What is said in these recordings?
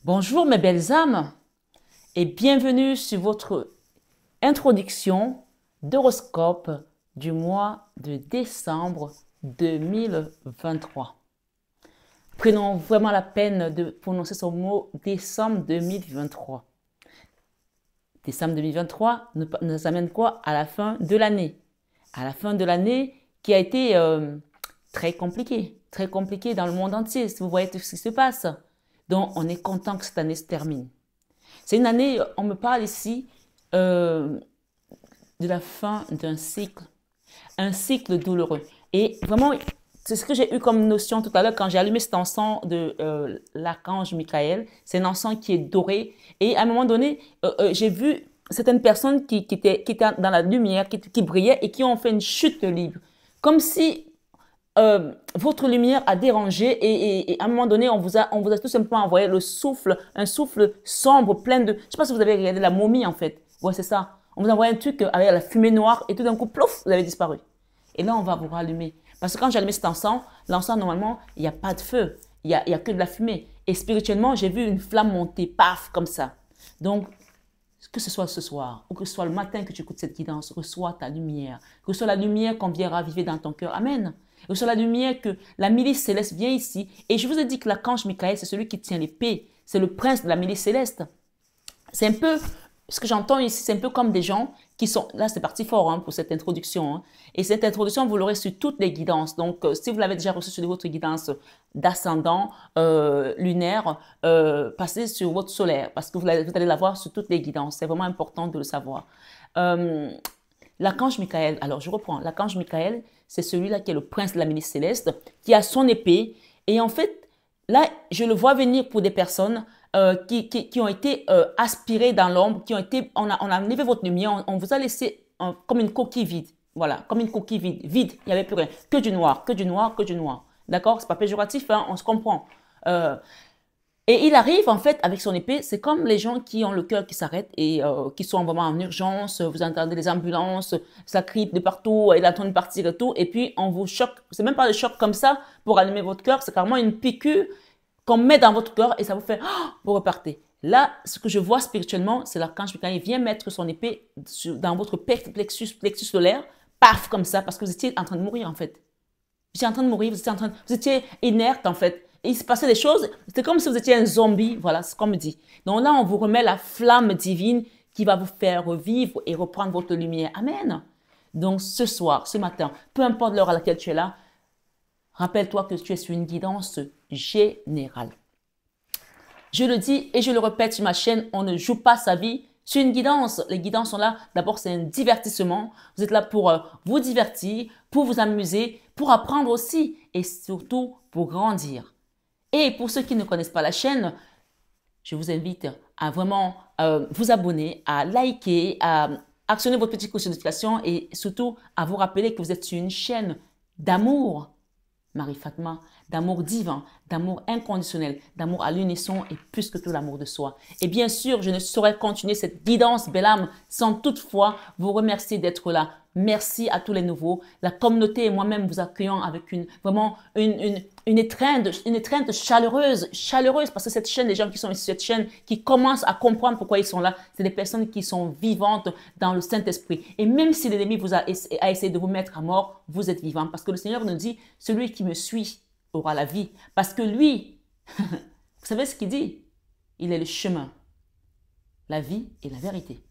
Bonjour mes belles âmes et bienvenue sur votre introduction d'horoscope du mois de décembre 2023. Prenons vraiment la peine de prononcer ce mot décembre 2023. Décembre 2023 nous amène quoi? À la fin de l'année. À la fin de l'année qui a été très compliquée dans le monde entier. Si vous voyez tout ce qui se passe. Donc, on est content que cette année se termine. C'est une année, on me parle ici de la fin d'un cycle, un cycle douloureux. Et vraiment, c'est ce que j'ai eu comme notion tout à l'heure quand j'ai allumé cet encens de l'archange Michael. C'est un encens qui est doré. Et à un moment donné, j'ai vu certaines personnes qui étaient dans la lumière, qui brillaient et qui ont fait une chute libre. Comme si votre lumière a dérangé et à un moment donné, on vous a tout simplement envoyé le souffle, un souffle sombre, plein de... Je ne sais pas si vous avez regardé la momie en fait. Ouais, c'est ça. On vous a envoyé un truc avec la fumée noire et tout d'un coup, plouf, vous avez disparu. Et là, on va vous rallumer. Parce que quand j'ai allumé cet encens, l'encens, normalement, il n'y a pas de feu. Il y a que de la fumée. Et spirituellement, j'ai vu une flamme monter, paf, comme ça. Donc, que ce soit ce soir ou que ce soit le matin que tu écoutes cette guidance, reçois ta lumière. Que ce soit la lumière qu'on vient raviver dans ton cœur. Amen. Que ce soit la lumière que la milice céleste vient ici. Et je vous ai dit que l'archange Michael, c'est celui qui tient l'épée. C'est le prince de la milice céleste. C'est un peu, ce que j'entends ici, c'est un peu comme des gens qui sont, là c'est parti fort pour cette introduction. Et cette introduction, vous l'aurez sur toutes les guidances. Donc, si vous l'avez déjà reçu sur votre guidance d'ascendant lunaire, passez sur votre solaire parce que vous allez l'avoir sur toutes les guidances. C'est vraiment important de le savoir. L'archange Michael, alors je reprends, l'archange Michael, c'est celui-là qui est le prince de la milice céleste, qui a son épée. Et en fait, là, je le vois venir pour des personnes qui ont été aspirées dans l'ombre, on a enlevé votre lumière, on vous a laissé comme une coquille vide. Voilà, comme une coquille vide, il n'y avait plus rien. Que du noir, que du noir, que du noir. D'accord? C'est pas péjoratif, hein, on se comprend. Et il arrive en fait avec son épée, c'est comme les gens qui ont le cœur qui s'arrête et qui sont vraiment en urgence, vous entendez les ambulances, ça crie de partout, il attend de partir et tout, et puis on vous choque, c'est même pas le choc comme ça pour allumer votre cœur, c'est carrément une piqûre qu'on met dans votre cœur et ça vous fait, oh, vous repartez. Là, ce que je vois spirituellement, c'est l'archange Michael, il vient mettre son épée dans votre plexus solaire, paf, comme ça, parce que vous étiez en train de mourir en fait. Vous étiez en train de mourir, vous étiez inerte en fait. Et il se passait des choses, c'était comme si vous étiez un zombie, voilà, c'est comme dit. Donc là, on vous remet la flamme divine qui va vous faire revivre et reprendre votre lumière. Amen. Donc ce soir, ce matin, peu importe l'heure à laquelle tu es là, rappelle-toi que tu es sur une guidance générale. Je le dis et je le répète sur ma chaîne, on ne joue pas sa vie sur une guidance. Les guidances sont là, d'abord c'est un divertissement. Vous êtes là pour vous divertir, pour vous amuser, pour apprendre aussi et surtout pour grandir. Et pour ceux qui ne connaissent pas la chaîne, je vous invite à vraiment vous abonner, à liker, à actionner votre petite cloche de notification et surtout à vous rappeler que vous êtes sur une chaîne d'amour, Marie-Fatma, d'amour divin, d'amour inconditionnel, d'amour à l'unisson et plus que tout l'amour de soi. Et bien sûr, je ne saurais continuer cette guidance, belle âme, sans toutefois vous remercier d'être là. Merci à tous les nouveaux. La communauté et moi-même vous accueillons avec vraiment une étreinte chaleureuse, parce que cette chaîne, les gens qui sont sur cette chaîne, qui commencent à comprendre pourquoi ils sont là, c'est des personnes qui sont vivantes dans le Saint-Esprit. Et même si l'ennemi a essayé de vous mettre à mort, vous êtes vivant. Parce que le Seigneur nous dit, celui qui me suit aura la vie. Parce que lui, vous savez ce qu'il dit? Il est le chemin, la vie et la vérité.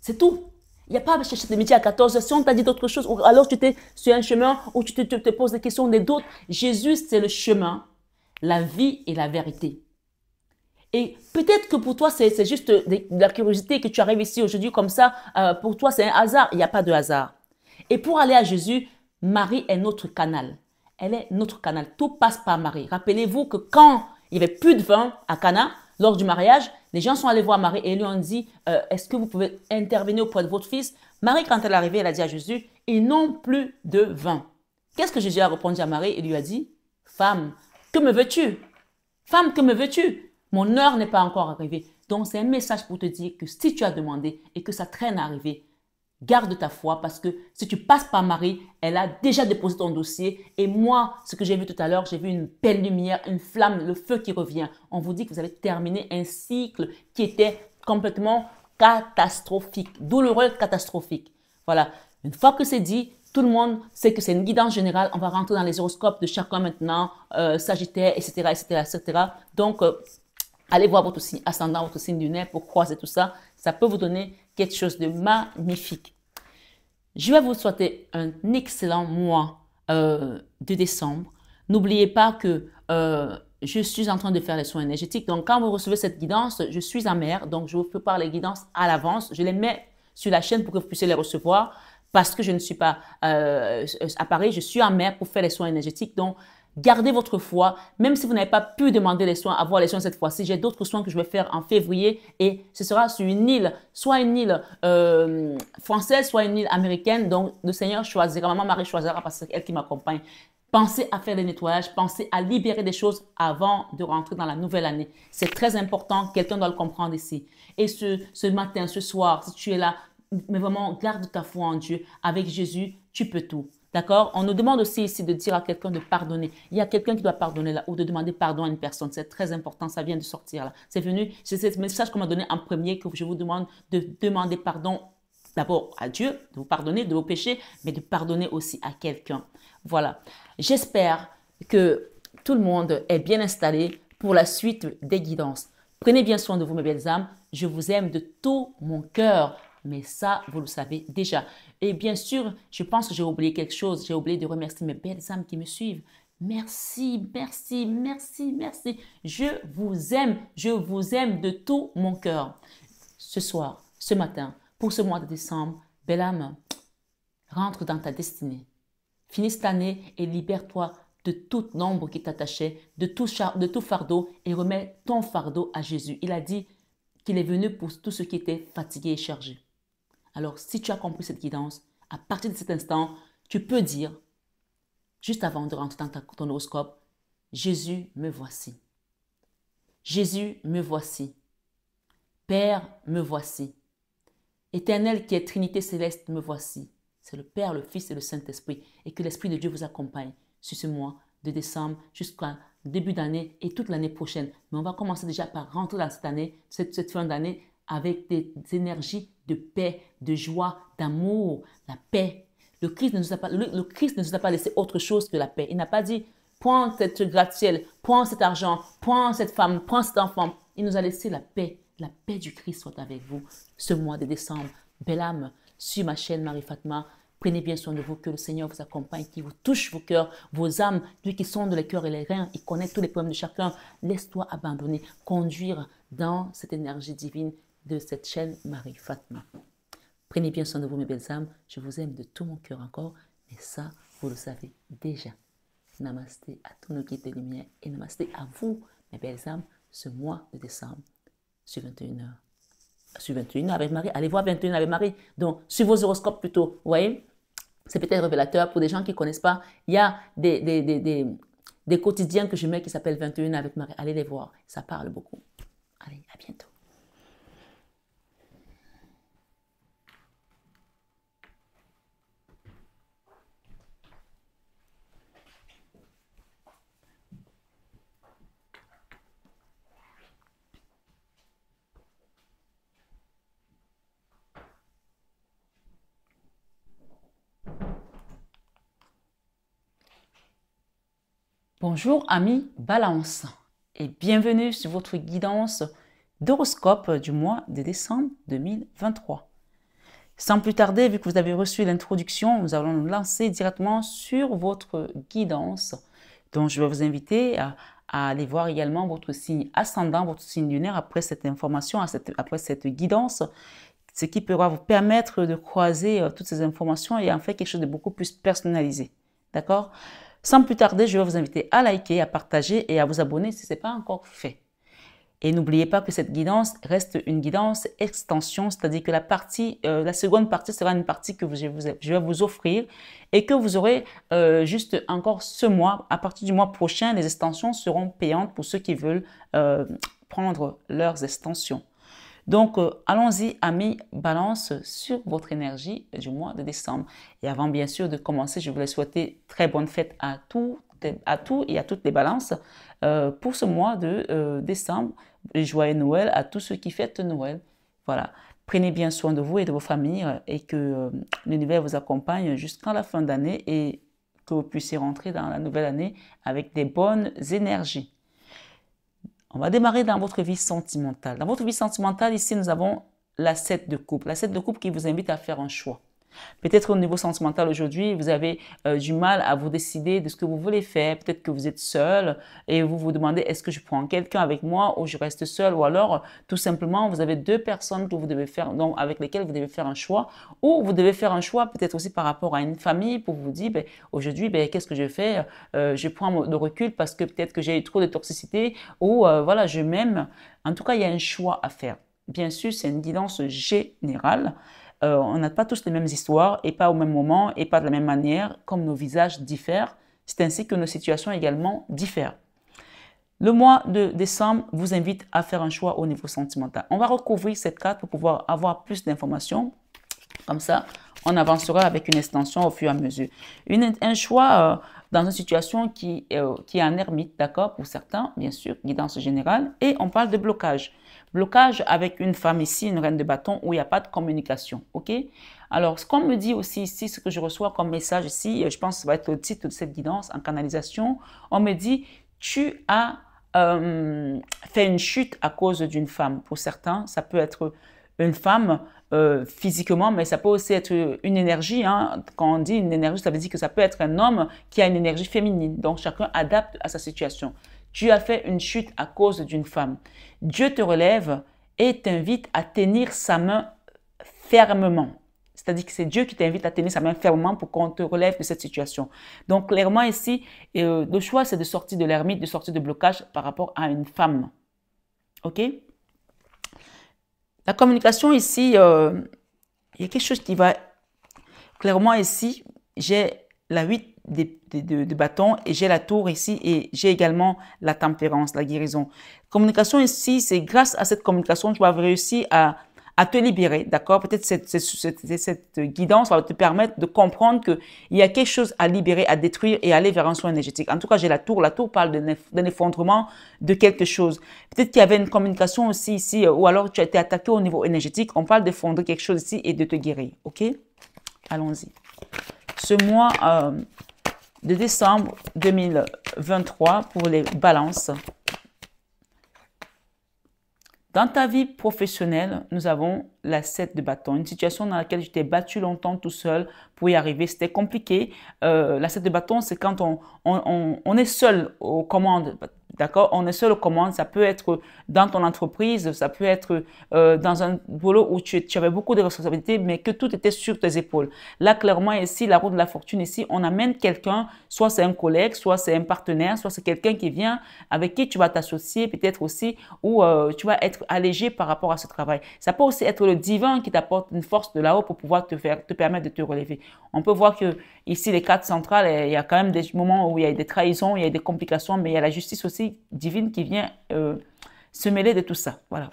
C'est tout. Il n'y a pas à chercher de midi à 14h. Si on t'a dit d'autres choses, ou alors tu es sur un chemin où tu te poses des questions des d'autres. Jésus, c'est le chemin, la vie et la vérité. Et peut-être que pour toi, c'est juste de la curiosité que tu arrives ici aujourd'hui comme ça. Pour toi, c'est un hasard. Il n'y a pas de hasard. Et pour aller à Jésus, Marie est notre canal. Elle est notre canal. Tout passe par Marie. Rappelez-vous que quand il n'y avait plus de vin à Cana, lors du mariage, les gens sont allés voir Marie et lui ont dit, est-ce que vous pouvez intervenir auprès de votre fils? Marie, quand elle est arrivée, elle a dit à Jésus, ils n'ont plus de vin. Qu'est-ce que Jésus a répondu à Marie? Il lui a dit, femme, que me veux-tu? Femme, que me veux-tu? Mon heure n'est pas encore arrivée. Donc, c'est un message pour te dire que si tu as demandé et que ça traîne à arriver, Garde ta foi parce que si tu passes par Marie, elle a déjà déposé ton dossier. Et moi, ce que j'ai vu tout à l'heure, j'ai vu une belle lumière, une flamme, le feu qui revient. On vous dit que vous avez terminé un cycle qui était complètement catastrophique, douloureux, catastrophique. Voilà. Une fois que c'est dit, tout le monde sait que c'est une guidance générale. On va rentrer dans les horoscopes de chacun maintenant, Sagittaire, etc., etc., etc. Donc, allez voir votre signe ascendant, votre signe lunaire pour croiser tout ça. Ça peut vous donner quelque chose de magnifique. Je vais vous souhaiter un excellent mois de décembre. N'oubliez pas que je suis en train de faire les soins énergétiques. Donc, quand vous recevez cette guidance, je suis en mer. Donc, je vous prépare les guidances à l'avance. Je les mets sur la chaîne pour que vous puissiez les recevoir parce que je ne suis pas à Paris. Je suis en mer pour faire les soins énergétiques. Donc, gardez votre foi, même si vous n'avez pas pu demander les soins, avoir les soins cette fois-ci. J'ai d'autres soins que je vais faire en février et ce sera sur une île, soit une île française, soit une île américaine. Donc, le Seigneur choisira, Maman Marie choisira parce que c'est elle qui m'accompagne. Pensez à faire des nettoyages, pensez à libérer des choses avant de rentrer dans la nouvelle année. C'est très important, quelqu'un doit le comprendre ici. Et ce matin, ce soir, si tu es là, mais vraiment, garde ta foi en Dieu. Avec Jésus, tu peux tout. D'accord? On nous demande aussi ici de dire à quelqu'un de pardonner. Il y a quelqu'un qui doit pardonner là ou de demander pardon à une personne. C'est très important, ça vient de sortir là. C'est venu, c'est ce message qu'on m'a donné en premier que je vous demande de demander pardon d'abord à Dieu, de vous pardonner de vos péchés, mais de pardonner aussi à quelqu'un. Voilà. J'espère que tout le monde est bien installé pour la suite des guidances. Prenez bien soin de vous, mes belles âmes. Je vous aime de tout mon cœur. Mais ça, vous le savez déjà. Et bien sûr, je pense que j'ai oublié quelque chose. J'ai oublié de remercier mes belles âmes qui me suivent. Merci, merci, merci, merci. Je vous aime de tout mon cœur. Ce soir, ce matin, pour ce mois de décembre, belle âme, rentre dans ta destinée. Finis cette année et libère-toi de toute ombre qui t'attachait, de tout fardeau et remets ton fardeau à Jésus. Il a dit qu'il est venu pour tous ceux qui étaient fatigués et chargés. Alors, si tu as compris cette guidance, à partir de cet instant, tu peux dire, juste avant de rentrer dans ton horoscope, Jésus, me voici. Jésus, me voici. Père, me voici. Éternel qui est Trinité céleste, me voici. C'est le Père, le Fils et le Saint-Esprit. Et que l'Esprit de Dieu vous accompagne sur ce mois de décembre jusqu'à début d'année et toute l'année prochaine. Mais on va commencer déjà par rentrer dans cette année, cette fin d'année, avec des énergies de paix, de joie, d'amour, la paix. Le Christ ne nous a pas laissé autre chose que la paix. Il n'a pas dit, prends cette gratte-ciel, prends cet argent, prends cette femme, prends cet enfant. Il nous a laissé la paix. La paix du Christ soit avec vous ce mois de décembre. Belle âme, sur ma chaîne Marie-Fatma, prenez bien soin de vous, que le Seigneur vous accompagne, qu'il vous touche vos cœurs, vos âmes, lui qui sonde les cœurs et les reins, il connaît tous les problèmes de chacun. Laisse-toi abandonner, conduire dans cette énergie divine de cette chaîne Marie-Fatma. Prenez bien soin de vous, mes belles âmes. Je vous aime de tout mon cœur encore, mais ça, vous le savez déjà. Namasté à tous nos guides de lumière et namasté à vous, mes belles âmes, ce mois de décembre, sur 21h. Sur 21h avec Marie, allez voir 21h avec Marie. Donc, sur vos horoscopes plutôt, vous voyez, c'est peut-être révélateur pour des gens qui ne connaissent pas. Il y a des quotidiens que je mets qui s'appellent 21h avec Marie. Allez les voir, ça parle beaucoup. Allez, à bientôt. Bonjour amis Balance et bienvenue sur votre guidance d'horoscope du mois de décembre 2023. Sans plus tarder, vu que vous avez reçu l'introduction, nous allons nous lancer directement sur votre guidance. Donc je vais vous inviter à aller voir également votre signe ascendant, votre signe lunaire après cette information, après cette guidance, ce qui pourra vous permettre de croiser toutes ces informations et en faire quelque chose de beaucoup plus personnalisé. D'accord ? Sans plus tarder, je vais vous inviter à liker, à partager et à vous abonner si ce n'est pas encore fait. Et n'oubliez pas que cette guidance reste une guidance extension, c'est-à-dire que la seconde partie sera une partie que je vais vous offrir et que vous aurez juste encore ce mois. À partir du mois prochain, les extensions seront payantes pour ceux qui veulent prendre leurs extensions. Donc, allons-y, amis Balance, sur votre énergie du mois de décembre. Et avant, bien sûr, de commencer, je voulais souhaiter très bonne fête à tous et à toutes les balances pour ce mois de décembre. Et joyeux Noël à tous ceux qui fêtent Noël. Voilà. Prenez bien soin de vous et de vos familles et que l'univers vous accompagne jusqu'à la fin d'année et que vous puissiez rentrer dans la nouvelle année avec des bonnes énergies. On va démarrer dans votre vie sentimentale. Dans votre vie sentimentale, ici, nous avons la 7 de coupe. La 7 de coupe qui vous invite à faire un choix. Peut-être au niveau sentimental aujourd'hui, vous avez du mal à vous décider de ce que vous voulez faire. Peut-être que vous êtes seul et vous vous demandez est-ce que je prends quelqu'un avec moi ou je reste seul, ou alors tout simplement vous avez deux personnes que vous devez faire, donc avec lesquelles vous devez faire un choix, ou vous devez faire un choix peut-être aussi par rapport à une famille pour vous dire aujourd'hui qu'est-ce que je fais, je prends le recul parce que peut-être que j'ai eu trop de toxicité ou voilà, je m'aime. En tout cas, il y a un choix à faire. Bien sûr, c'est une guidance générale. On n'a pas tous les mêmes histoires et pas au même moment et pas de la même manière, comme nos visages diffèrent. C'est ainsi que nos situations également diffèrent. Le mois de décembre vous invite à faire un choix au niveau sentimental. On va recouvrir cette carte pour pouvoir avoir plus d'informations. Comme ça, on avancera avec une extension au fur et à mesure. Un choix dans une situation qui est en ermite, d'accord, pour certains, bien sûr, guidance générale. Et on parle de blocage. Blocage avec une femme ici, une reine de bâton, où il n'y a pas de communication, ok? Alors, ce qu'on me dit aussi ici, ce que je reçois comme message ici, je pense que ça va être le titre de cette guidance en canalisation, on me dit, tu as fait une chute à cause d'une femme. Pour certains, ça peut être une femme physiquement, mais ça peut aussi être une énergie. Hein. Quand on dit une énergie, ça veut dire que ça peut être un homme qui a une énergie féminine. Donc, chacun adapte à sa situation. Tu as fait une chute à cause d'une femme. Dieu te relève et t'invite à tenir sa main fermement. C'est-à-dire que c'est Dieu qui t'invite à tenir sa main fermement pour qu'on te relève de cette situation. Donc, clairement ici, le choix, c'est de sortir de l'ermite, de sortir de blocage par rapport à une femme. OK? La communication ici, il y a quelque chose qui va... Clairement ici, j'ai la 8 de bâton et j'ai la tour ici et j'ai également la tempérance, la guérison. Communication ici, c'est grâce à cette communication, tu vas réussir à te libérer, d'accord? Peut-être cette guidance va te permettre de comprendre qu'il y a quelque chose à libérer, à détruire et aller vers un soin énergétique. En tout cas, j'ai la tour. La tour parle d'un effondrement de quelque chose. Peut-être qu'il y avait une communication aussi ici, ou alors tu as été attaqué au niveau énergétique. On parle d'effondrer quelque chose ici et de te guérir, ok? Allons-y. Ce mois de décembre 2023 pour les balances. Dans ta vie professionnelle, nous avons la 7 de bâton, une situation dans laquelle tu t'es battu longtemps tout seul pour y arriver. C'était compliqué. La 7 de bâton, c'est quand on est seul aux commandes. D'accord? On est seul aux commandes. Ça peut être dans ton entreprise, ça peut être dans un boulot où tu avais beaucoup de responsabilités, mais que tout était sur tes épaules. Là, clairement, ici, la roue de la fortune, ici, on amène quelqu'un, soit c'est un collègue, soit c'est un partenaire, soit c'est quelqu'un qui vient, avec qui tu vas t'associer, peut-être aussi, ou tu vas être allégé par rapport à ce travail. Ça peut aussi être le divin qui t'apporte une force de là-haut pour pouvoir te permettre de te relever. On peut voir que ici, les cartes centrales, il y a quand même des moments où il y a des trahisons, il y a des complications, mais il y a la justice aussi divine qui vient se mêler de tout ça. Voilà.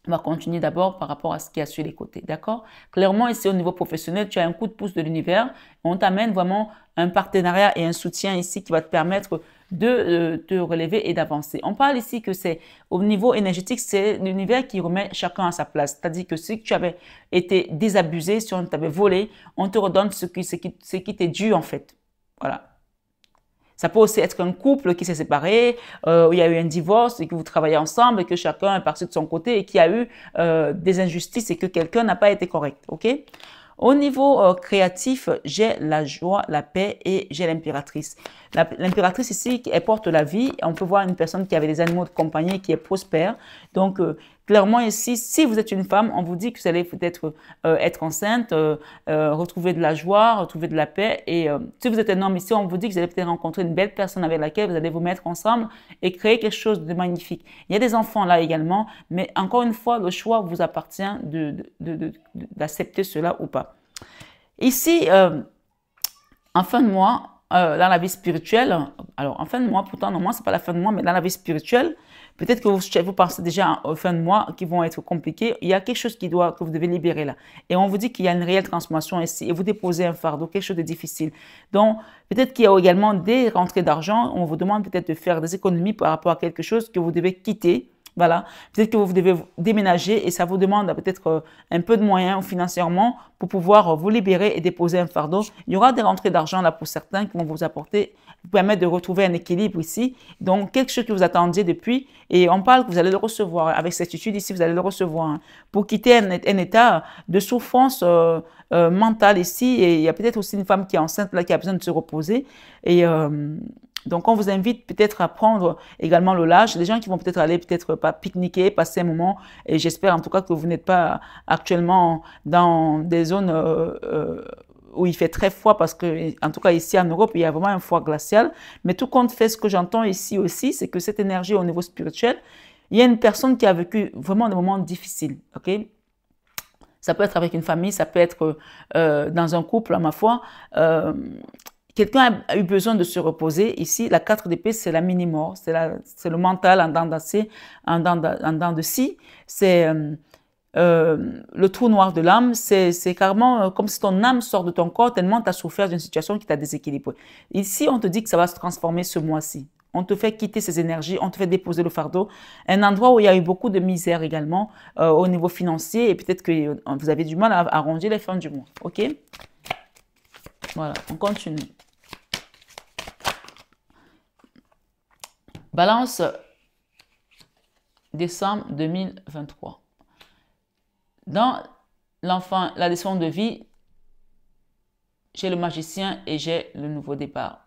On va continuer d'abord par rapport à ce qu'il y a sur les côtés, d'accord? Clairement, ici, au niveau professionnel, tu as un coup de pouce de l'univers. On t'amène vraiment un partenariat et un soutien ici qui va te permettre de te relever et d'avancer. On parle ici que c'est au niveau énergétique, c'est l'univers qui remet chacun à sa place. C'est-à-dire que si tu avais été désabusé, si on t'avait volé, on te redonne ce qui t'est dû en fait. Voilà. Ça peut aussi être un couple qui s'est séparé, où il y a eu un divorce et que vous travaillez ensemble et que chacun est parti de son côté et qu'il y a eu des injustices et que quelqu'un n'a pas été correct. Ok? Au niveau créatif, j'ai la joie, la paix et j'ai l'impératrice. L'impératrice ici, elle porte la vie. On peut voir une personne qui avait des animaux de compagnie qui est prospère. Donc, clairement ici, si vous êtes une femme, on vous dit que vous allez peut-être être enceinte, retrouver de la joie, retrouver de la paix. Et si vous êtes un homme ici, on vous dit que vous allez peut-être rencontrer une belle personne avec laquelle vous allez vous mettre ensemble et créer quelque chose de magnifique. Il y a des enfants là également, mais encore une fois, le choix vous appartient d'accepter cela ou pas. Ici, en fin de mois, dans la vie spirituelle, alors en fin de mois, pourtant, normalement, ce n'est pas la fin de mois, mais dans la vie spirituelle, Peut-être que vous pensez déjà aux fins de mois qui vont être compliquées. Il y a quelque chose que vous devez libérer là. Et on vous dit qu'il y a une réelle transformation ici et vous déposez un fardeau, quelque chose de difficile. Donc, peut-être qu'il y a également des rentrées d'argent. On vous demande peut-être de faire des économies par rapport à quelque chose que vous devez quitter. Voilà. Peut-être que vous devez déménager et ça vous demande peut-être un peu de moyens financièrement pour pouvoir vous libérer et déposer un fardeau. Il y aura des rentrées d'argent là pour certains qui vont vous apporter, vous permettre de retrouver un équilibre ici. Donc, quelque chose que vous attendiez depuis et on parle que vous allez le recevoir. Avec cette étude ici, vous allez le recevoir. Hein, pour quitter un état de souffrance mentale ici. Et il y a peut-être aussi une femme qui est enceinte là qui a besoin de se reposer. Et donc, on vous invite peut-être à prendre également le large. Des gens qui vont peut-être aller, peut-être pas pique-niquer, passer un moment. Et j'espère en tout cas que vous n'êtes pas actuellement dans des zones où il fait très froid parce que, en tout cas ici en Europe, il y a vraiment un froid glacial. Mais tout compte fait, ce que j'entends ici aussi, c'est que cette énergie au niveau spirituel, il y a une personne qui a vécu vraiment des moments difficiles. Ok? Ça peut être avec une famille, ça peut être dans un couple, à ma foi. Quelqu'un a eu besoin de se reposer. Ici, la 4 d'épée, c'est la mini-mort. C'est le mental en dents de scie. C'est le trou noir de l'âme. C'est carrément comme si ton âme sort de ton corps tellement tu as souffert d'une situation qui t'a déséquilibré. Ici, on te dit que ça va se transformer ce mois-ci. On te fait quitter ces énergies, on te fait déposer le fardeau. Un endroit où il y a eu beaucoup de misère également au niveau financier et peut-être que vous avez du mal à arranger les fins du mois. OK? Voilà, on continue. Balance, décembre 2023. Dans la leçon de vie, j'ai le magicien et j'ai le nouveau départ.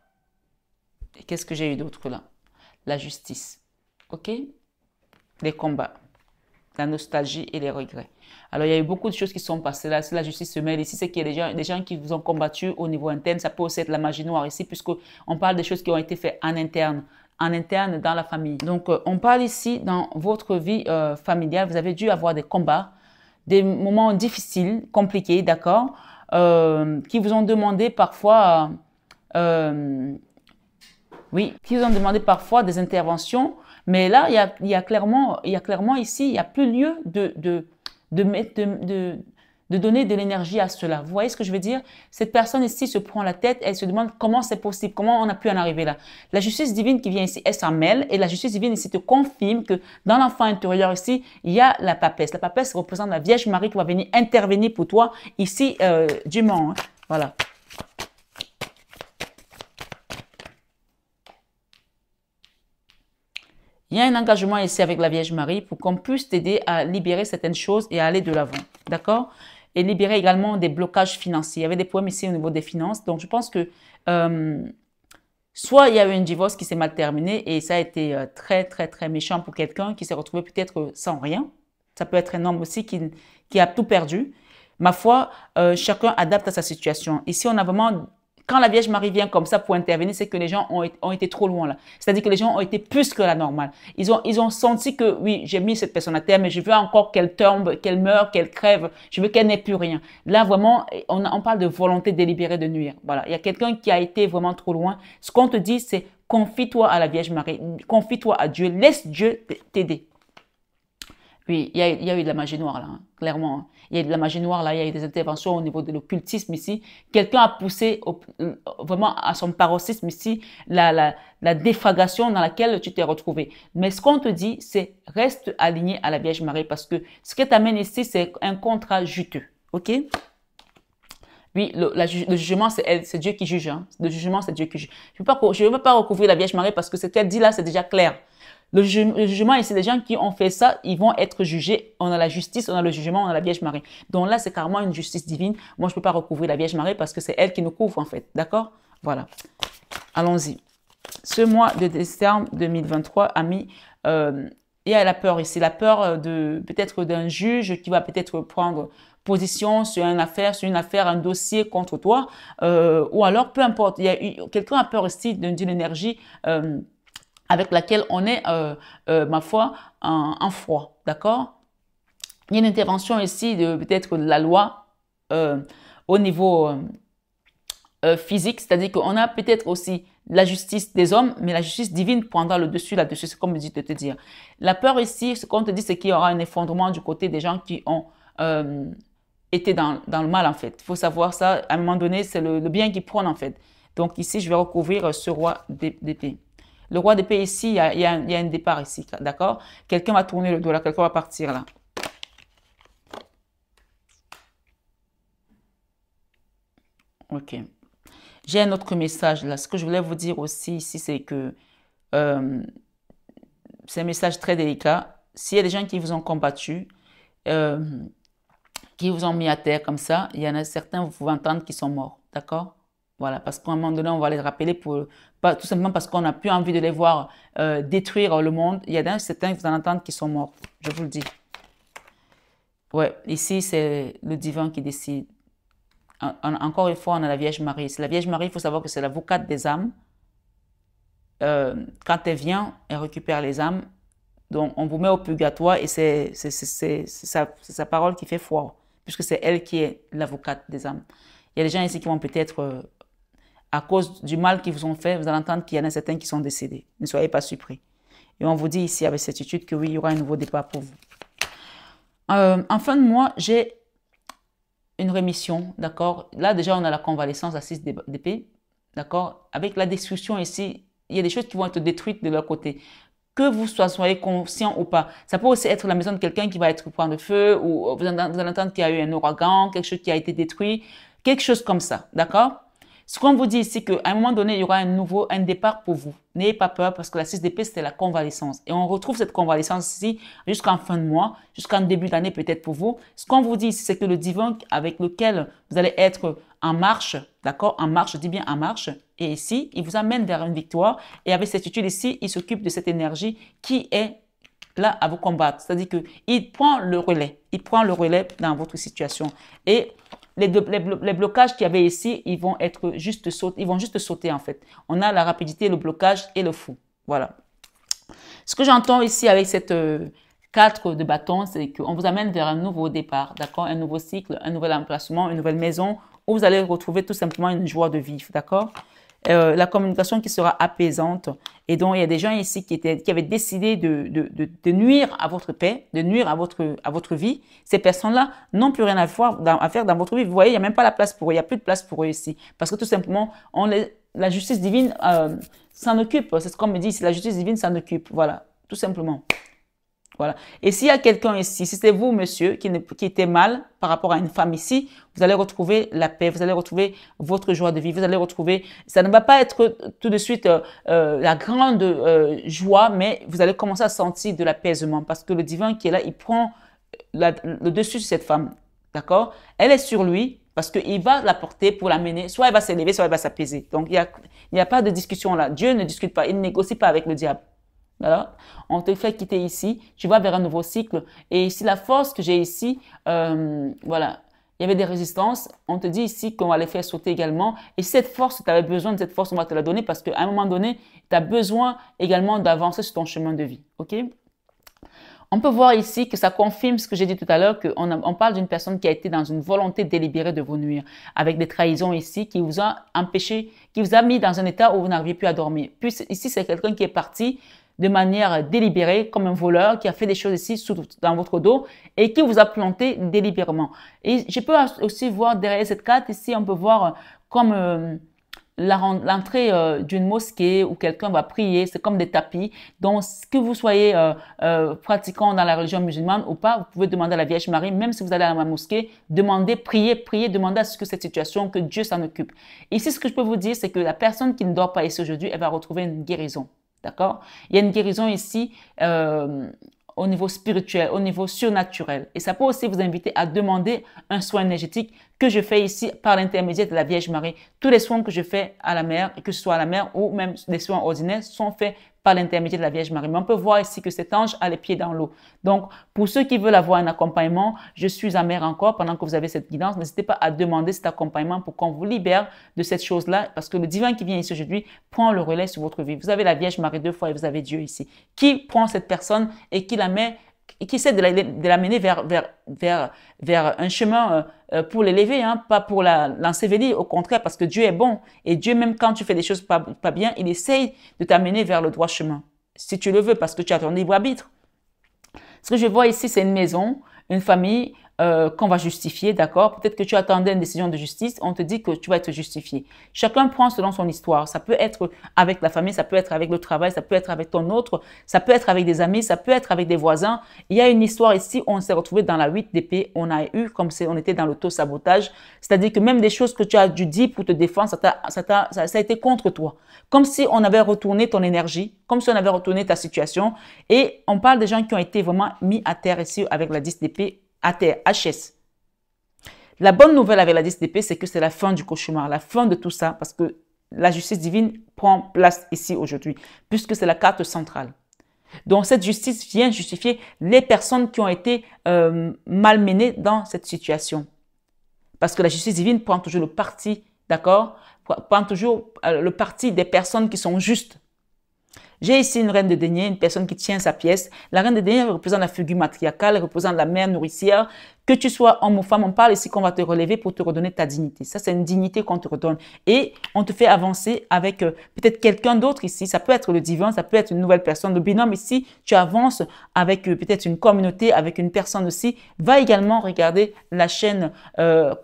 Et qu'est-ce que j'ai eu d'autre là? La justice. OK? Les combats, la nostalgie et les regrets. Alors, il y a eu beaucoup de choses qui sont passées là. Si la justice se mêle ici, c'est qu'il y a des gens qui vous ont combattu au niveau interne. Ça peut aussi être la magie noire ici, puisqu'on parle des choses qui ont été faites en interne dans la famille. Donc, on parle ici dans votre vie familiale. Vous avez dû avoir des combats, des moments difficiles, compliqués, d'accord, qui vous ont demandé parfois, qui vous ont demandé parfois des interventions. Mais là, il y a clairement ici, il n'y a plus lieu de donner de l'énergie à cela. Vous voyez ce que je veux dire? Cette personne ici se prend la tête, elle se demande comment c'est possible, comment on a pu en arriver là. La justice divine qui vient ici, elle s'en mêle et la justice divine ici te confirme que dans l'enfant intérieur ici, il y a la papesse. La papesse représente la Vierge Marie qui va venir intervenir pour toi ici du Mans. Hein. Voilà. Il y a un engagement ici avec la Vierge Marie pour qu'on puisse t'aider à libérer certaines choses et à aller de l'avant. D'accord? Et libérer également des blocages financiers. Il y avait des problèmes ici au niveau des finances. Donc, je pense que soit il y a eu un divorce qui s'est mal terminé et ça a été très, très, très méchant pour quelqu'un qui s'est retrouvé peut-être sans rien. Ça peut être un homme aussi qui a tout perdu. Ma foi, chacun adapte à sa situation. Ici, on a vraiment... Quand la Vierge Marie vient comme ça pour intervenir, c'est que les gens ont été trop loin là. C'est-à-dire que les gens ont été plus que la normale. Ils ont senti que oui, j'ai mis cette personne à terre, mais je veux encore qu'elle tombe, qu'elle meure, qu'elle crève. Je veux qu'elle n'ait plus rien. Là, vraiment, on parle de volonté délibérée de nuire. Voilà. Il y a quelqu'un qui a été vraiment trop loin. Ce qu'on te dit, c'est confie-toi à la Vierge Marie. Confie-toi à Dieu. Laisse Dieu t'aider. Oui, il y a eu de la magie noire là, hein, clairement. Hein. Il y a eu de la magie noire là, il y a eu des interventions au niveau de l'occultisme ici. Quelqu'un a poussé vraiment à son paroxysme ici la déflagration dans laquelle tu t'es retrouvé. Mais ce qu'on te dit, c'est reste aligné à la Vierge Marie parce que ce qui t'amène ici, c'est un contrat juteux. OK? Oui, le jugement, c'est Dieu qui juge. Hein. Le jugement, c'est Dieu qui juge. Je ne veux pas recouvrir la Vierge Marie parce que ce qu'elle dit là, c'est déjà clair. Le jugement, et c'est les gens qui ont fait ça, ils vont être jugés. On a la justice, on a le jugement, on a la Vierge Marie. Donc là, c'est carrément une justice divine. Moi, je ne peux pas recouvrir la Vierge Marie parce que c'est elle qui nous couvre, en fait. D'accord? Voilà. Allons-y. Ce mois de décembre 2023 a mis... il y a la peur ici. La peur peut-être d'un juge qui va peut-être prendre position sur une affaire, un dossier contre toi. Ou alors, peu importe. Quelqu'un a peur ici d'une énergie... avec laquelle on est, ma foi, en froid, d'accord? Il y a une intervention ici de peut-être de la loi au niveau physique, c'est-à-dire qu'on a peut-être aussi la justice des hommes, mais la justice divine prendra le dessus là-dessus. C'est comme je dis de te dire. La peur ici, ce qu'on te dit, c'est qu'il y aura un effondrement du côté des gens qui ont été dans le mal, en fait. Il faut savoir ça. À un moment donné, c'est le bien qui prône, en fait. Donc ici, je vais recouvrir ce roi d'épée. Le roi d'épée ici, il y a un départ ici, d'accord? Quelqu'un va tourner le dos là, quelqu'un va partir là. Ok. J'ai un autre message là. Ce que je voulais vous dire aussi ici, c'est que euh, c'est un message très délicat. S'il y a des gens qui vous ont combattu, euh, qui vous ont mis à terre comme ça, il y en a certains, vous pouvez entendre, qui sont morts. D'accord? Voilà, parce qu'à un moment donné, on va les rappeler pas, tout simplement parce qu'on n'a plus envie de les voir détruire le monde. Il y a certains, vous en entendez, qui sont morts. Je vous le dis. Ouais, ici, c'est le divin qui décide. Encore une fois, on a la Vierge Marie. C'est la Vierge Marie, il faut savoir que c'est l'avocate des âmes. Quand elle vient, elle récupère les âmes. Donc, on vous met au purgatoire et c'est sa parole qui fait foi, puisque c'est elle qui est l'avocate des âmes. Il y a des gens ici qui vont peut-être, à cause du mal qu'ils vous ont fait, vous allez entendre qu'il y en a certains qui sont décédés. Ne soyez pas surpris. Et on vous dit ici avec certitude que oui, il y aura un nouveau départ pour vous. En fin de mois, j'ai une rémission, d'accord? Là, déjà, on a la convalescence à 6 d'épée, d'accord? Avec la destruction ici, il y a des choses qui vont être détruites de leur côté. Que vous soyez conscient ou pas. Ça peut aussi être la maison de quelqu'un qui va être prendre feu, ou vous allez entendre qu'il y a eu un ouragan, quelque chose qui a été détruit, quelque chose comme ça, d'accord? Ce qu'on vous dit ici, qu'à un moment donné, il y aura un départ pour vous. N'ayez pas peur parce que la 6 d'épée, c'était la convalescence. Et on retrouve cette convalescence ici jusqu'en fin de mois, jusqu'en début d'année peut-être pour vous. Ce qu'on vous dit ici, c'est que le divin avec lequel vous allez être en marche, d'accord? En marche, je dis bien en marche. Et ici, il vous amène vers une victoire. Et avec cette étude ici, il s'occupe de cette énergie qui est là à vous combattre. C'est-à-dire qu'il prend le relais. Il prend le relais dans votre situation. Et les blocages qu'il y avait ici, ils vont juste sauter en fait. On a la rapidité, le blocage et le fou. Voilà. Ce que j'entends ici avec cette 4 de bâton, c'est qu'on vous amène vers un nouveau départ, d'accord? Un nouveau cycle, un nouvel emplacement, une nouvelle maison où vous allez retrouver tout simplement une joie de vivre, d'accord? La communication qui sera apaisante. Et donc, il y a des gens ici qui avaient décidé de nuire à votre paix, de nuire à votre vie. Ces personnes-là n'ont plus rien à faire dans votre vie. Vous voyez, il n'y a même pas la place pour eux. Il n'y a plus de place pour eux ici. Parce que tout simplement, la justice divine s'en occupe. C'est ce qu'on me dit. La justice divine s'en occupe. Voilà, tout simplement. Voilà. Et s'il y a quelqu'un ici, si c'est vous, monsieur, qui était mal par rapport à une femme ici, vous allez retrouver la paix, vous allez retrouver votre joie de vivre, vous allez retrouver, ça ne va pas être tout de suite la grande joie, mais vous allez commencer à sentir de l'apaisement parce que le divin qui est là, il prend le dessus de cette femme. D'accord? Elle est sur lui parce qu'il va la porter pour l'amener, soit elle va s'élever, soit elle va s'apaiser. Donc, il n'y a pas de discussion là. Dieu ne discute pas, il ne négocie pas avec le diable. Alors, on te fait quitter ici, tu vas vers un nouveau cycle. Et ici, la force que j'ai ici, voilà, il y avait des résistances. On te dit ici qu'on va les faire sauter également. Et cette force, tu avais besoin de cette force, on va te la donner parce qu'à un moment donné, tu as besoin également d'avancer sur ton chemin de vie. OK? On peut voir ici que ça confirme ce que j'ai dit tout à l'heure, qu'on parle d'une personne qui a été dans une volonté délibérée de vous nuire, avec des trahisons ici, qui vous a empêché, qui vous a mis dans un état où vous n'arriviez plus à dormir. Puis ici, c'est quelqu'un qui est parti de manière délibérée, comme un voleur, qui a fait des choses ici dans votre dos et qui vous a planté délibérément. Et je peux aussi voir derrière cette carte ici, on peut voir comme l'entrée d'une mosquée où quelqu'un va prier, c'est comme des tapis. Donc, que vous soyez pratiquant dans la religion musulmane ou pas, vous pouvez demander à la Vierge Marie, même si vous allez à la mosquée, demandez, priez, demandez à ce que cette situation, que Dieu s'en occupe. Ici, ce que je peux vous dire, c'est que la personne qui ne dort pas ici aujourd'hui, elle va retrouver une guérison. D'accord? Il y a une guérison ici au niveau spirituel, au niveau surnaturel. Et ça peut aussi vous inviter à demander un soin énergétique que je fais ici par l'intermédiaire de la Vierge Marie. Tous les soins que je fais à la mer, que ce soit à la mer ou même des soins ordinaires, sont faits par l'intermédiaire de la Vierge Marie. Mais on peut voir ici que cet ange a les pieds dans l'eau. Donc, pour ceux qui veulent avoir un accompagnement, je suis à mer encore pendant que vous avez cette guidance. N'hésitez pas à demander cet accompagnement pour qu'on vous libère de cette chose-là, parce que le divin qui vient ici aujourd'hui prend le relais sur votre vie. Vous avez la Vierge Marie 2 fois et vous avez Dieu ici, qui prend cette personne et qui la met qui essaie de l'amener vers un chemin pour l'élever, hein, pas pour l'ensevelir, au contraire, parce que Dieu est bon. Et Dieu, même quand tu fais des choses pas bien, il essaye de t'amener vers le droit chemin. Si tu le veux, parce que tu as ton libre arbitre. Ce que je vois ici, c'est une maison, une famille qu'on va justifier, d'accord? Peut-être que tu attendais une décision de justice, on te dit que tu vas être justifié. Chacun prend selon son histoire. Ça peut être avec la famille, ça peut être avec le travail, ça peut être avec ton autre, ça peut être avec des amis, ça peut être avec des voisins. Il y a une histoire ici, on s'est retrouvé dans la 8 d'épée, on a eu comme si on était dans l'auto-sabotage, c'est-à-dire que même des choses que tu as dû dire pour te défendre, ça a été contre toi. Comme si on avait retourné ton énergie, comme si on avait retourné ta situation. Et on parle des gens qui ont été vraiment mis à terre ici avec la 10 d'épée, à terre, HS. La bonne nouvelle avec la 10 d'épée, c'est que c'est la fin du cauchemar, la fin de tout ça, parce que la justice divine prend place ici aujourd'hui, puisque c'est la carte centrale. Donc, cette justice vient justifier les personnes qui ont été malmenées dans cette situation. Parce que la justice divine prend toujours le parti, d'accord? Prend toujours le parti des personnes qui sont justes. J'ai ici une reine de denier, une personne qui tient sa pièce. La reine de denier représente la figure matriarcale, représente la mère nourricière. Que tu sois homme ou femme, on parle ici qu'on va te relever pour te redonner ta dignité. Ça, c'est une dignité qu'on te redonne. Et on te fait avancer avec peut-être quelqu'un d'autre ici. Ça peut être le divin, ça peut être une nouvelle personne. Le binôme ici, tu avances avec peut-être une communauté, avec une personne aussi. Va également regarder la chaîne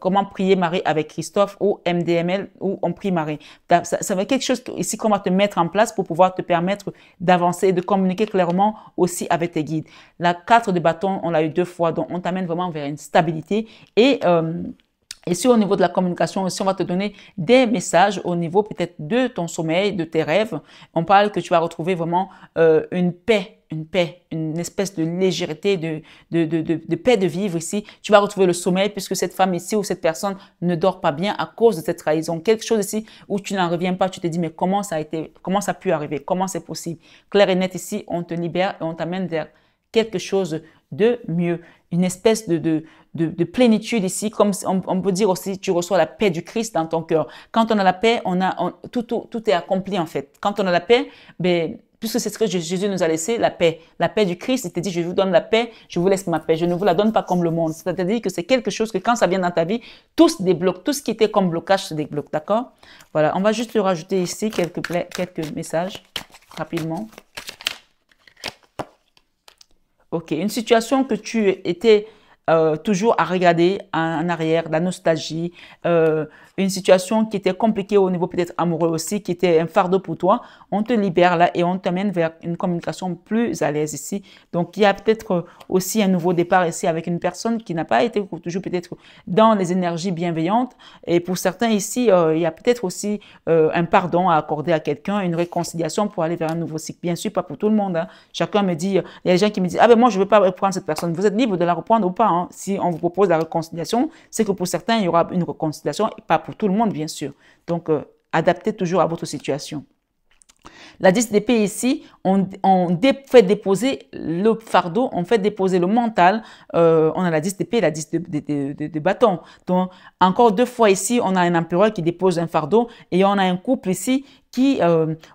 Comment prier Marie avec Christophe ou MDML où on prie Marie. Ça va être quelque chose ici qu'on va te mettre en place pour pouvoir te permettre d'avancer et de communiquer clairement aussi avec tes guides. La 4 de bâton, on l'a eu 2 fois, donc on t'amène vraiment vers une stabilité et si au niveau de la communication aussi, on va te donner des messages au niveau peut-être de ton sommeil, de tes rêves. On parle que tu vas retrouver vraiment une paix, une espèce de légèreté, de paix de vivre ici. Tu vas retrouver le sommeil puisque cette femme ici ou cette personne ne dort pas bien à cause de cette trahison. Quelque chose ici où tu n'en reviens pas, tu te dis mais comment ça a pu arriver, comment c'est possible. Clair et net ici, on te libère et on t'amène vers quelque chose de mieux, une espèce de plénitude ici, comme on peut dire aussi, tu reçois la paix du Christ dans ton cœur. Quand on a la paix, tout est accompli en fait. Quand on a la paix, ben, puisque c'est ce que Jésus nous a laissé, la paix du Christ, il te dit, je vous donne la paix, je vous laisse ma paix, je ne vous la donne pas comme le monde. C'est-à-dire que c'est quelque chose que quand ça vient dans ta vie, tout se débloque, tout ce qui était comme blocage se débloque, d'accord? Voilà, on va juste lui rajouter ici quelques messages, rapidement. Ok, une situation que tu étais toujours à regarder en arrière, la nostalgie, une situation qui était compliquée au niveau peut-être amoureux aussi, qui était un fardeau pour toi, on te libère là et on t'amène vers une communication plus à l'aise ici. Donc, il y a peut-être aussi un nouveau départ ici avec une personne qui n'a pas été toujours peut-être dans les énergies bienveillantes. Et pour certains ici, il y a peut-être aussi un pardon à accorder à quelqu'un, une réconciliation pour aller vers un nouveau cycle. Bien sûr, pas pour tout le monde. Hein. Chacun me dit, il y a des gens qui me disent, ah ben moi, je ne veux pas reprendre cette personne. Vous êtes libre de la reprendre ou pas. Hein. Si on vous propose la réconciliation, c'est que pour certains, il y aura une réconciliation et pas pour tout le monde, bien sûr. Donc, adaptez toujours à votre situation. La 10 d'épée ici, on fait déposer le fardeau, on fait déposer le mental. On a la 10 d'épée et la 10 de bâton. Donc, encore 2 fois ici, on a un empereur qui dépose un fardeau et on a un couple ici qui,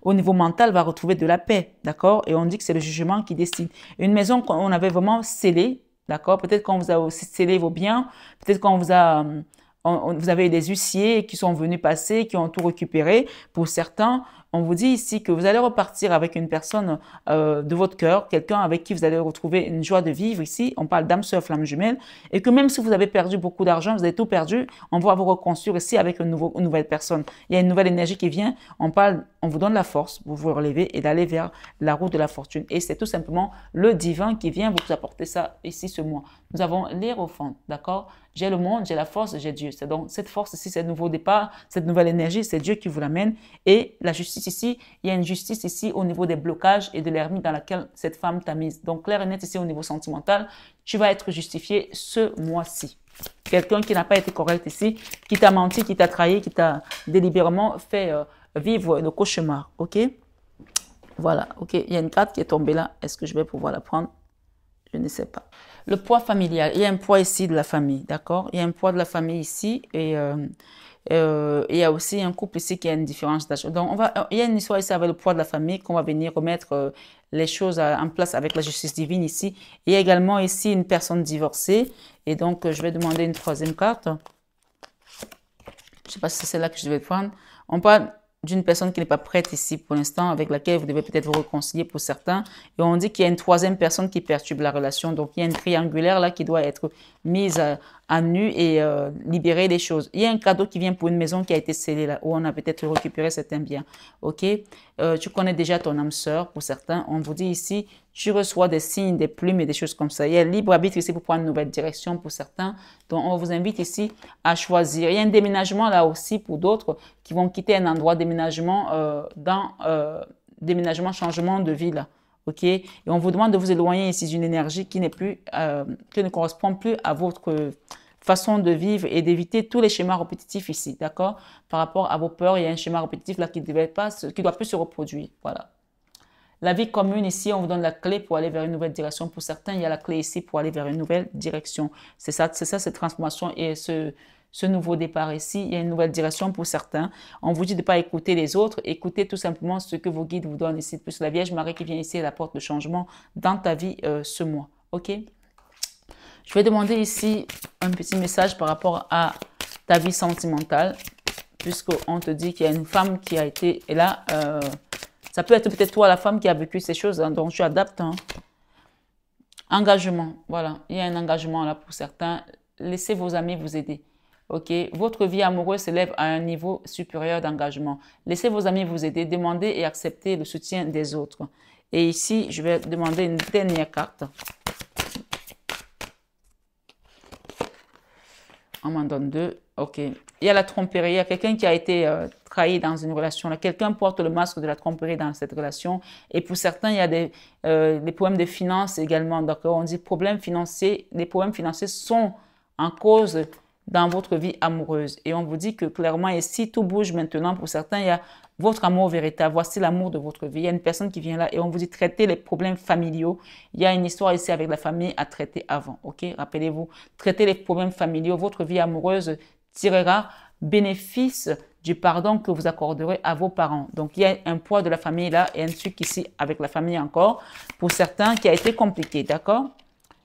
au niveau mental, va retrouver de la paix. D'accord? Et on dit que c'est le jugement qui décide. Une maison qu'on avait vraiment scellée. D'accord? Peut-être qu'on vous a aussi scellé vos biens. Peut-être qu'on vous a... vous avez des huissiers qui sont venus passer, qui ont tout récupéré. Pour certains, on vous dit ici que vous allez repartir avec une personne de votre cœur, quelqu'un avec qui vous allez retrouver une joie de vivre ici. On parle d'âme sœur, flamme jumelle. Et que même si vous avez perdu beaucoup d'argent, vous avez tout perdu, on va vous reconstruire ici avec une nouvelle personne. Il y a une nouvelle énergie qui vient. On vous donne la force pour vous relever et d'aller vers la route de la fortune. Et c'est tout simplement le divin qui vient vous apporter ça ici ce mois. Nous avons l'Hiérophante, d'accord? J'ai le monde, j'ai la force, j'ai Dieu. C'est donc cette force ici, ce nouveau départ, cette nouvelle énergie, c'est Dieu qui vous l'amène. Et la justice ici, il y a une justice ici au niveau des blocages et de l'ermite dans laquelle cette femme t'a mise. Donc clair et net ici au niveau sentimental, tu vas être justifié ce mois-ci. Quelqu'un qui n'a pas été correct ici, qui t'a menti, qui t'a trahi, qui t'a délibérément fait vivre le cauchemar. Ok? Voilà, ok. Il y a une carte qui est tombée là. Est-ce que je vais pouvoir la prendre? Je ne sais pas. Le poids familial. Il y a un poids ici de la famille, d'accord? Il y a un poids de la famille ici et Il y a aussi un couple ici qui a une différence d'âge. Donc, il y a une histoire ici avec le poids de la famille qu'on va venir remettre les choses en place avec la justice divine ici. Il y a également ici une personne divorcée. Et donc, je vais demander une troisième carte. Je ne sais pas si c'est celle-là que je vais prendre. On parle d'une personne qui n'est pas prête ici pour l'instant, avec laquelle vous devez peut-être vous réconcilier pour certains. Et on dit qu'il y a une troisième personne qui perturbe la relation. Donc, il y a une triangulaire là qui doit être mise à nu et libérer les choses. Il y a un cadeau qui vient pour une maison qui a été scellée là, où on a peut-être récupéré certains biens. OK? Tu connais déjà ton âme sœur pour certains. On vous dit ici, tu reçois des signes, des plumes et des choses comme ça. Il y a libre arbitre ici pour prendre une nouvelle direction pour certains. Donc, on vous invite ici à choisir. Il y a un déménagement là aussi pour d'autres qui vont quitter un endroit déménagement déménagement, changement de vie là. OK? Et on vous demande de vous éloigner ici d'une énergie qui n'est plus, qui ne correspond plus à votre façon de vivre et d'éviter tous les schémas répétitifs ici, d'accord? Par rapport à vos peurs, il y a un schéma répétitif là qui ne doit plus se reproduire, voilà. La vie commune ici, on vous donne la clé pour aller vers une nouvelle direction. Pour certains, il y a la clé ici pour aller vers une nouvelle direction. C'est ça cette transformation et ce nouveau départ ici. Il y a une nouvelle direction pour certains. On vous dit de ne pas écouter les autres. Écoutez tout simplement ce que vos guides vous donnent ici. Plus la Vierge Marie qui vient ici, elle apporte le changement dans ta vie ce mois. OK? Je vais demander ici un petit message par rapport à ta vie sentimentale. Puisqu'on te dit qu'il y a une femme qui a été là. Ça peut être peut-être toi, la femme, qui a vécu ces choses, hein, donc tu adaptes. Hein. Engagement, voilà. Il y a un engagement là pour certains. Laissez vos amis vous aider. OK? Votre vie amoureuse s'élève à un niveau supérieur d'engagement. Laissez vos amis vous aider. Demandez et acceptez le soutien des autres. Et ici, je vais demander une dernière carte. On m'en donne deux. OK. Il y a la tromperie. Il y a quelqu'un qui a été trahi dans une relation. Quelqu'un porte le masque de la tromperie dans cette relation. Et pour certains, il y a des problèmes de finances également. D'accord? On dit problèmes financiers. Les problèmes financiers sont en cause dans votre vie amoureuse. Et on vous dit que clairement, et si tout bouge maintenant, pour certains, il y a votre amour véritable. Voici l'amour de votre vie. Il y a une personne qui vient là et on vous dit traiter les problèmes familiaux. Il y a une histoire ici avec la famille à traiter avant. OK? Rappelez-vous, traiter les problèmes familiaux. Votre vie amoureuse tirera bénéfice du pardon que vous accorderez à vos parents. Donc, il y a un poids de la famille là et un truc ici avec la famille encore. Pour certains, qui a été compliqué. D'accord?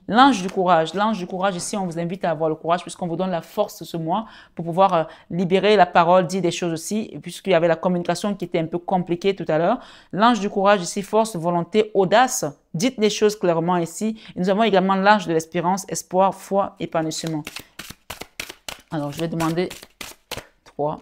L'ange du courage. L'ange du courage, ici, on vous invite à avoir le courage puisqu'on vous donne la force ce mois pour pouvoir libérer la parole, dire des choses aussi, puisqu'il y avait la communication qui était un peu compliquée tout à l'heure. L'ange du courage, ici, force, volonté, audace. Dites les choses clairement ici. Et nous avons également l'ange de l'espérance, espoir, foi, épanouissement. Alors, je vais demander 3.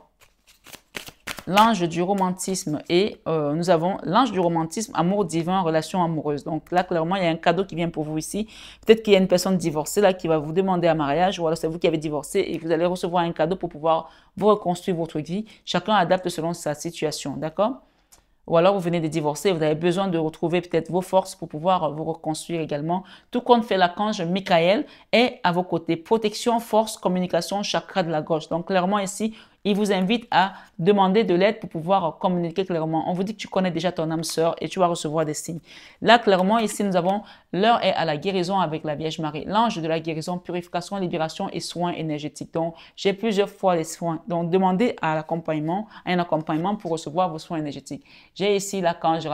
L'ange du romantisme et nous avons l'ange du romantisme, amour divin, relation amoureuse. Donc là, clairement, il y a un cadeau qui vient pour vous ici. Peut-être qu'il y a une personne divorcée là qui va vous demander un mariage ou alors c'est vous qui avez divorcé et vous allez recevoir un cadeau pour pouvoir vous reconstruire votre vie. Chacun adapte selon sa situation, d'accord? Ou alors vous venez de divorcer, vous avez besoin de retrouver peut-être vos forces pour pouvoir vous reconstruire également. Tout compte fait l'archange Michael est à vos côtés. Protection, force, communication, chakra de la gorge. Donc clairement ici, il vous invite à demander de l'aide pour pouvoir communiquer clairement. On vous dit que tu connais déjà ton âme sœur et tu vas recevoir des signes. Là, clairement, ici, nous avons l'heure est à la guérison avec la Vierge Marie. L'ange de la guérison, purification, libération et soins énergétiques. Donc, j'ai plusieurs fois les soins. Donc, demandez à un accompagnement pour recevoir vos soins énergétiques. J'ai ici l'archange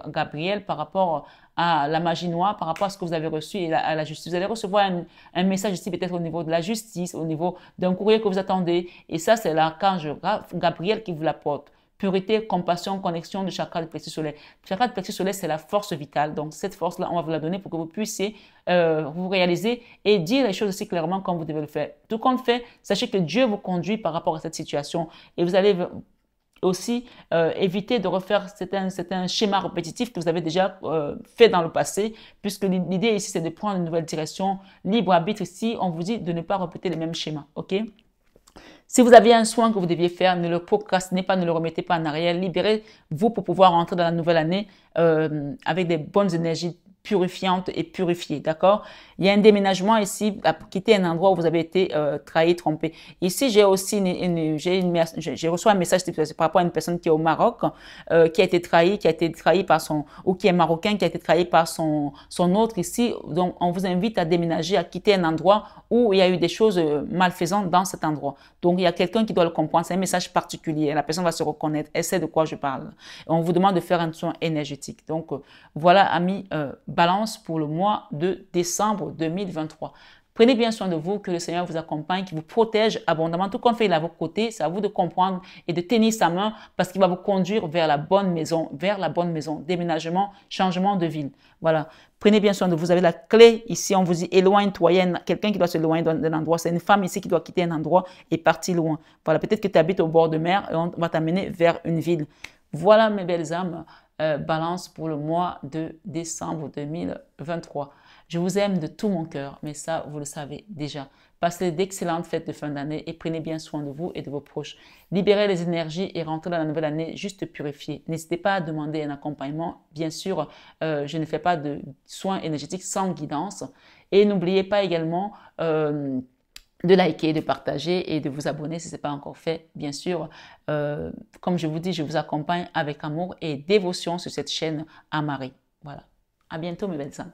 Gabriel par rapport à la magie noire, par rapport à ce que vous avez reçu et à la justice. Vous allez recevoir un message ici peut-être au niveau de la justice, au niveau d'un courrier que vous attendez. Et ça, c'est l'archange Gabriel qui vous l'apporte. Pureté, compassion, connexion du chakra du plexus solaire. Le chakra du plexus solaire, c'est la force vitale. Donc, cette force-là, on va vous la donner pour que vous puissiez vous réaliser et dire les choses aussi clairement comme vous devez le faire. Tout compte fait, sachez que Dieu vous conduit par rapport à cette situation et vous allez aussi éviter de refaire certains schémas répétitifs que vous avez déjà fait dans le passé, puisque l'idée ici, c'est de prendre une nouvelle direction, libre arbitre ici, on vous dit de ne pas répéter les mêmes schémas, ok? Si vous aviez un soin que vous deviez faire, ne le procrastinez pas, ne le remettez pas en arrière, libérez-vous pour pouvoir entrer dans la nouvelle année avec des bonnes énergies purifiante et purifiée, d'accord? Il y a un déménagement ici, à quitter un endroit où vous avez été trahi, trompé. Ici, j'ai aussi j'ai reçu un message par rapport à une personne qui est au Maroc, qui a été trahi par son, ou qui est marocain, qui a été trahi par son autre ici. Donc, on vous invite à déménager, à quitter un endroit où il y a eu des choses malfaisantes dans cet endroit. Donc, il y a quelqu'un qui doit le comprendre. C'est un message particulier. La personne va se reconnaître. Elle sait de quoi je parle. On vous demande de faire un soin énergétique. Donc, voilà, amis, balance pour le mois de décembre 2023. Prenez bien soin de vous, que le Seigneur vous accompagne, qu'il vous protège abondamment. Tout compte fait, il est à vos côtés. C'est à vous de comprendre et de tenir sa main parce qu'il va vous conduire vers la bonne maison, déménagement, changement de ville. Voilà. Prenez bien soin de vous. Vous avez la clé ici. On vous dit éloigne-toi. Il y a quelqu'un qui doit se éloigner d'un endroit. C'est une femme ici qui doit quitter un endroit et partir loin. Voilà. Peut-être que tu habites au bord de mer et on va t'amener vers une ville. Voilà, mes belles âmes. Balance pour le mois de décembre 2023. Je vous aime de tout mon cœur, mais ça, vous le savez déjà. Passez d'excellentes fêtes de fin d'année et prenez bien soin de vous et de vos proches. Libérez les énergies et rentrez dans la nouvelle année juste purifiée. N'hésitez pas à demander un accompagnement. Bien sûr, je ne fais pas de soins énergétiques sans guidance. Et n'oubliez pas également de liker, de partager et de vous abonner si ce n'est pas encore fait. Bien sûr, comme je vous dis, je vous accompagne avec amour et dévotion sur cette chaîne à Marie. Voilà. À bientôt, mes belles âmes.